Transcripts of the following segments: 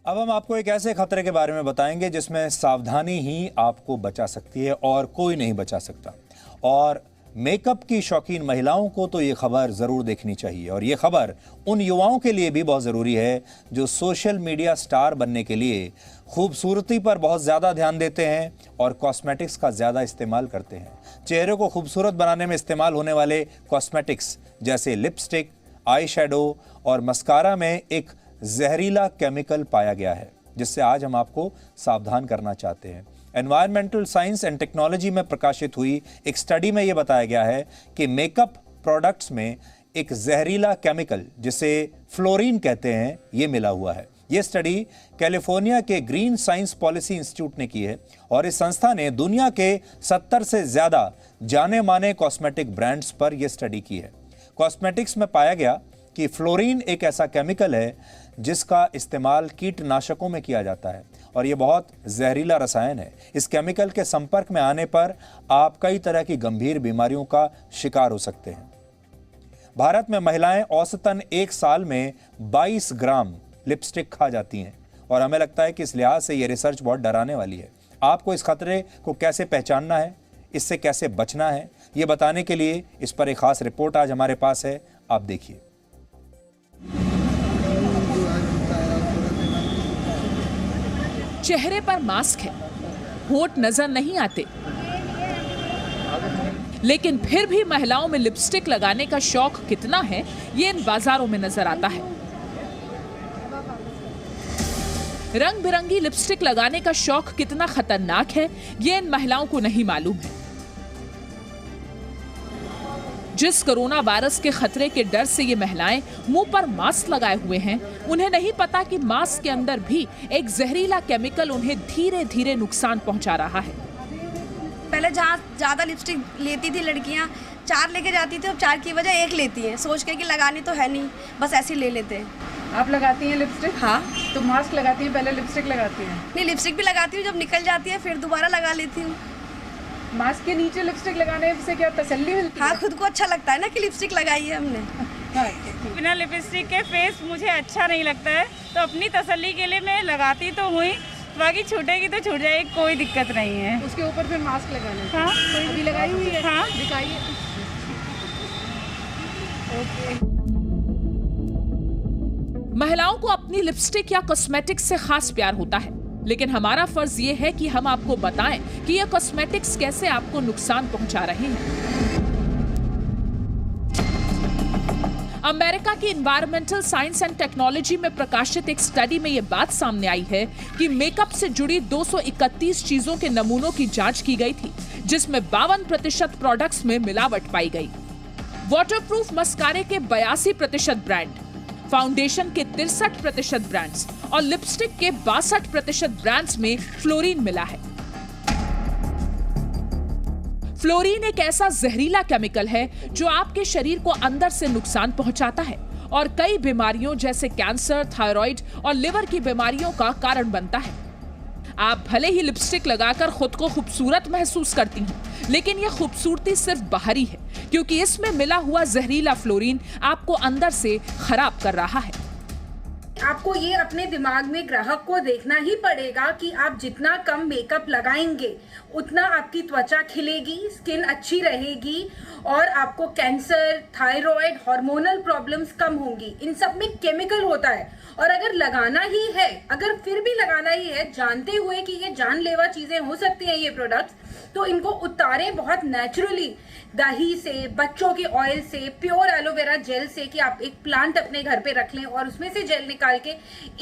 अब हम आपको एक ऐसे खतरे के बारे में बताएंगे जिसमें सावधानी ही आपको बचा सकती है और कोई नहीं बचा सकता। और मेकअप की शौकीन महिलाओं को तो ये खबर ज़रूर देखनी चाहिए, और ये खबर उन युवाओं के लिए भी बहुत ज़रूरी है जो सोशल मीडिया स्टार बनने के लिए खूबसूरती पर बहुत ज़्यादा ध्यान देते हैं और कॉस्मेटिक्स का ज़्यादा इस्तेमाल करते हैं। चेहरे को खूबसूरत बनाने में इस्तेमाल होने वाले कॉस्मेटिक्स जैसे लिपस्टिक, आई शेडो और मस्कारा में एक जहरीला केमिकल पाया गया है, जिससे आज हम आपको सावधान करना चाहते हैं। एनवायरमेंटल साइंस एंड टेक्नोलॉजी में प्रकाशित हुई एक स्टडी में यह बताया गया है कि मेकअप प्रोडक्ट्स में एक जहरीला केमिकल जिसे फ्लोरीन कहते हैं, ये मिला हुआ है। यह स्टडी कैलिफोर्निया के ग्रीन साइंस पॉलिसी इंस्टीट्यूट ने की है और इस संस्था ने दुनिया के 70 से ज्यादा जाने माने कॉस्मेटिक ब्रांड्स पर यह स्टडी की है। कॉस्मेटिक्स में पाया गया कि फ्लोरीन एक ऐसा केमिकल है जिसका इस्तेमाल कीटनाशकों में किया जाता है और यह बहुत जहरीला रसायन है। इस केमिकल के संपर्क में आने पर आप कई तरह की गंभीर बीमारियों का शिकार हो सकते हैं। भारत में महिलाएं औसतन एक साल में 22 ग्राम लिपस्टिक खा जाती हैं और हमें लगता है कि इस लिहाज से यह रिसर्च बहुत डराने वाली है। आपको इस खतरे को कैसे पहचानना है, इससे कैसे बचना है, ये बताने के लिए इस पर एक खास रिपोर्ट आज हमारे पास है। आप देखिए। चेहरे पर मास्क है, होंठ नजर नहीं आते, लेकिन फिर भी महिलाओं में लिपस्टिक लगाने का शौक कितना है, ये इन बाजारों में नजर आता है। रंग बिरंगी लिपस्टिक लगाने का शौक कितना खतरनाक है, ये इन महिलाओं को नहीं मालूम है। जिस कोरोना वायरस के खतरे के डर से ये महिलाएं मुंह पर मास्क लगाए हुए हैं, उन्हें नहीं पता कि मास्क के अंदर भी एक जहरीला केमिकल उन्हें धीरे धीरे नुकसान पहुंचा रहा है। पहले जहाँ ज्यादा लिपस्टिक लेती थी लड़कियां, 4 लेके जाती थी, अब 4 की वजह 1 लेती हैं, सोच के कि लगानी तो है नहीं, बस ऐसे ही ले लेते हैं। आप लगाती हैं लिपस्टिक? हाँ। तो मास्क लगाती हैं, पहले लिपस्टिक लगाती हैं? नहीं, लिपस्टिक भी लगाती हूँ, जब निकल जाती है फिर दोबारा लगा लेती हूँ। मास्क के नीचे लिपस्टिक लगाने से क्या तसल्ली मिलती है? हाँ, खुद को अच्छा लगता है ना कि लिपस्टिक लगाई है हमने। बिना लिपस्टिक के फेस मुझे अच्छा नहीं लगता है, तो अपनी तसल्ली के लिए मैं लगाती तो हुई, बाकी छूटेगी तो छूट जाएगी, कोई दिक्कत नहीं है। उसके ऊपर फिर मास्क लगाना। हाँ, अभी लगाई हुई है? हाँ, दिखाइए। महिलाओं को अपनी लिपस्टिक या कॉस्मेटिक्स से खास प्यार होता है, लेकिन हमारा फर्ज ये है कि हम आपको बताएं कि ये कॉस्मेटिक्स कैसे आपको नुकसान पहुंचा रहे हैं। अमेरिका की एनवायरमेंटल साइंस एंड टेक्नोलॉजी में प्रकाशित एक स्टडी में यह बात सामने आई है कि मेकअप से जुड़ी 231 चीजों के नमूनों की जांच की गई थी, जिसमें 52% प्रोडक्ट्स में मिलावट पाई गई। वाटरप्रूफ मस्कारे के 82% ब्रांड, फाउंडेशन के 63% ब्रांड्स और लिपस्टिक के 62% ब्रांड्स में फ्लोरीन मिला है। फ्लोरीन एक ऐसा जहरीला केमिकल है जो आपके शरीर को अंदर से नुकसान पहुंचाता है और कई बीमारियों जैसे कैंसर, थायराइड और लिवर की बीमारियों का कारण बनता है। आप भले ही लिपस्टिक लगाकर खुद को खूबसूरत महसूस करती हैं, लेकिन यह खूबसूरती सिर्फ बाहरी है, क्योंकि इसमें मिला हुआ जहरीला फ्लोरीन आपको अंदर से खराब कर रहा है। आपको ये अपने दिमाग में ग्राहक को देखना ही पड़ेगा कि आप जितना कम मेकअप लगाएंगे उतना आपकी त्वचा खिलेगी, स्किन अच्छी रहेगी और आपको कैंसर, थायराइड, हार्मोनल प्रॉब्लम्स कम होंगी। इन सब में केमिकल होता है और अगर लगाना ही है, अगर फिर भी लगाना ही है जानते हुए कि ये जानलेवा चीजें हो सकती हैं ये प्रोडक्ट्स, तो इनको उतारें बहुत नेचुरली, दही से, बच्चों के ऑयल से, प्योर एलोवेरा जेल से, कि आप एक प्लांट अपने घर पे रख लें और उसमें से जेल निकाल के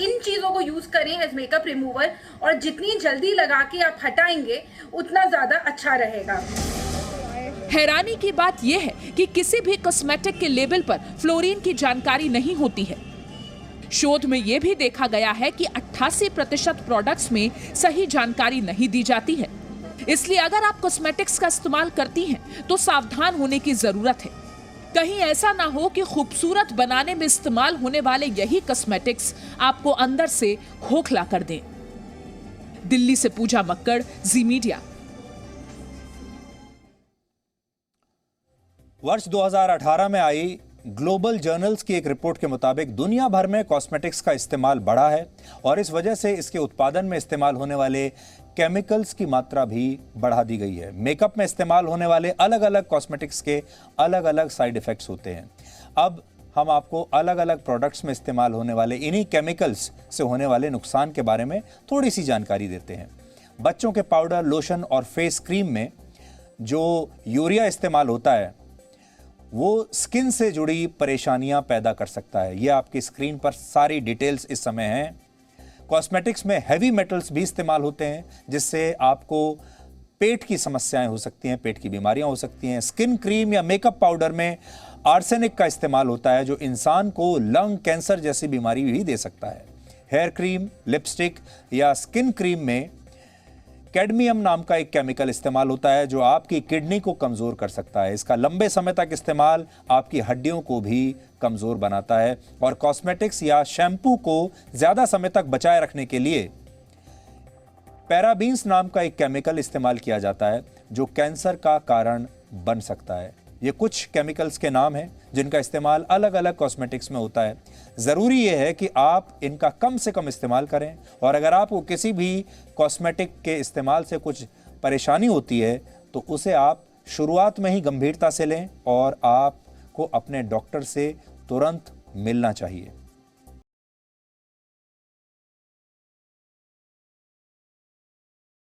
इन चीजों को यूज करें एज मेकअप रिमूवर, और जितनी जल्दी लगा के आप हटाएंगे उतना ज्यादा अच्छा रहेगा। हैरानी की बात यह है कि किसी भी कॉस्मेटिक के लेबल पर फ्लोरीन की जानकारी नहीं होती है। शोध में यह भी देखा गया है कि 88% प्रोडक्ट्स में सही जानकारी नहीं दी जाती है। इसलिए अगर आप कॉस्मेटिक्स का इस्तेमाल करती हैं तो सावधान होने की जरूरत है। कहीं ऐसा ना हो कि खूबसूरत बनाने में इस्तेमाल होने वाले यही कॉस्मेटिक्स आपको अंदर से खोखला कर दें। दिल्ली से पूजा मक्कड़, जी मीडिया। वर्ष 2018 में आई ग्लोबल जर्नल्स की एक रिपोर्ट के मुताबिक दुनिया भर में कॉस्मेटिक्स का इस्तेमाल बढ़ा है और इस वजह से इसके उत्पादन में इस्तेमाल होने वाले केमिकल्स की मात्रा भी बढ़ा दी गई है। मेकअप में इस्तेमाल होने वाले अलग अलग कॉस्मेटिक्स के अलग अलग साइड इफेक्ट्स होते हैं। अब हम आपको अलग अलग प्रोडक्ट्स में इस्तेमाल होने वाले इन्हीं केमिकल्स से होने वाले नुकसान के बारे में थोड़ी सी जानकारी देते हैं। बच्चों के पाउडर, लोशन और फेस क्रीम में जो यूरिया इस्तेमाल होता है वो स्किन से जुड़ी परेशानियां पैदा कर सकता है। ये आपकी स्क्रीन पर सारी डिटेल्स इस समय हैं। कॉस्मेटिक्स में हैवी मेटल्स भी इस्तेमाल होते हैं जिससे आपको पेट की समस्याएं हो सकती हैं, पेट की बीमारियां हो सकती हैं। स्किन क्रीम या मेकअप पाउडर में आर्सेनिक का इस्तेमाल होता है जो इंसान को लंग कैंसर जैसी बीमारी भी दे सकता है। हेयर क्रीम, लिपस्टिक या स्किन क्रीम में कैडमियम नाम का एक केमिकल इस्तेमाल होता है जो आपकी किडनी को कमज़ोर कर सकता है। इसका लंबे समय तक इस्तेमाल आपकी हड्डियों को भी कमज़ोर बनाता है। और कॉस्मेटिक्स या शैम्पू को ज़्यादा समय तक बचाए रखने के लिए पैराबीन्स नाम का एक केमिकल इस्तेमाल किया जाता है जो कैंसर का कारण बन सकता है। ये कुछ केमिकल्स के नाम हैं जिनका इस्तेमाल अलग अलग कॉस्मेटिक्स में होता है। ज़रूरी यह है कि आप इनका कम से कम इस्तेमाल करें और अगर आपको किसी भी कॉस्मेटिक के इस्तेमाल से कुछ परेशानी होती है तो उसे आप शुरुआत में ही गंभीरता से लें और आपको अपने डॉक्टर से तुरंत मिलना चाहिए।